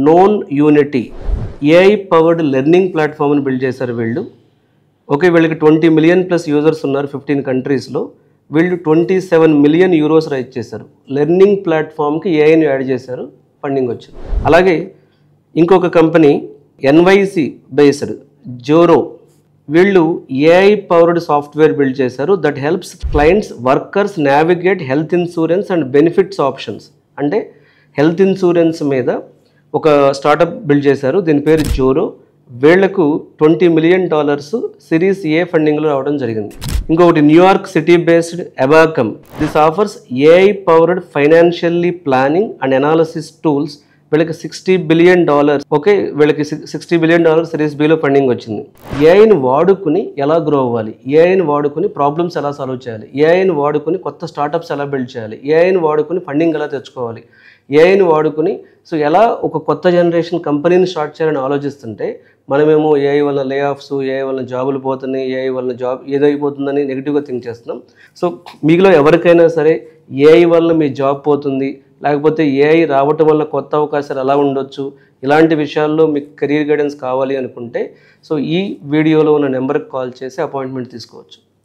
Known unity AI powered learning ప్లాట్ఫామ్ని build చేశారు వీళ్ళు. ఓకే, వీళ్ళకి 20 మిలియన్ ప్లస్ యూజర్స్ ఉన్నారు 15 కంట్రీస్లో. వీళ్ళు 27 మిలియన్ యూరోస్ రైజ్ చేశారు. లెర్నింగ్ ప్లాట్ఫామ్కి ఏఐని యాడ్ చేశారు, ఫండింగ్ వచ్చింది. అలాగే ఇంకొక కంపెనీ ఎన్వైసి బేస్డ్ జోరో, వీళ్ళు ఏఐ పవర్డ్ సాఫ్ట్వేర్ బిల్డ్ చేశారు that helps clients workers navigate health insurance and benefits options. అంటే హెల్త్ ఇన్సూరెన్స్ మీద ఒక స్టార్టప్ బిల్డ్ చేశారు, దీని పేరు జోరో. వీళ్లకు $20 మిలియన్ సిరీస్ ఏ ఫండింగ్లో రావడం జరిగింది. ఇంకొకటి New York city based Abacum. This offers AI powered financially planning and analysis tools. వీళ్ళకి $60 బిలియన్. ఓకే, వీళ్ళకి $60 బిలియన్ సిరీస్ బిలో ఫండింగ్ వచ్చింది. ఏఐని వాడుకుని ఎలా గ్రో అవ్వాలి, ఏఐని వాడుకుని ప్రాబ్లమ్స్ ఎలా సాల్వ్ చేయాలి, ఏఐని వాడుకుని కొత్త స్టార్టప్స్ ఎలా బిల్డ్ చేయాలి, ఏఐని వాడుకుని ఫండింగ్ ఎలా తెచ్చుకోవాలి, ఏఐని వాడుకుని ఎలా ఒక కొత్త జనరేషన్ కంపెనీని స్టార్ట్ చేయాలని ఆలోచిస్తుంటే మనమేమో ఏఐ వల్ల లే ఆఫ్స్, ఏఐ వల్ల జాబులు పోతున్నాయి, ఏఐ వల్ల జాబ్ ఏదైపోతుందని నెగిటివ్గా థింక్ చేస్తున్నాం. సో మీలో ఎవరికైనా సరే ఏఐ వల్ల మీ జాబ్ పోతుంది, లేకపోతే ఏఐ రావటం వల్ల కొత్త అవకాశాలు ఎలా ఉండొచ్చు, ఇలాంటి విషయాల్లో మీకు కెరీర్ గైడెన్స్ కావాలి అనుకుంటే ఈ వీడియోలో ఉన్న నెంబర్కి కాల్ చేసి అపాయింట్మెంట్ తీసుకోవచ్చు.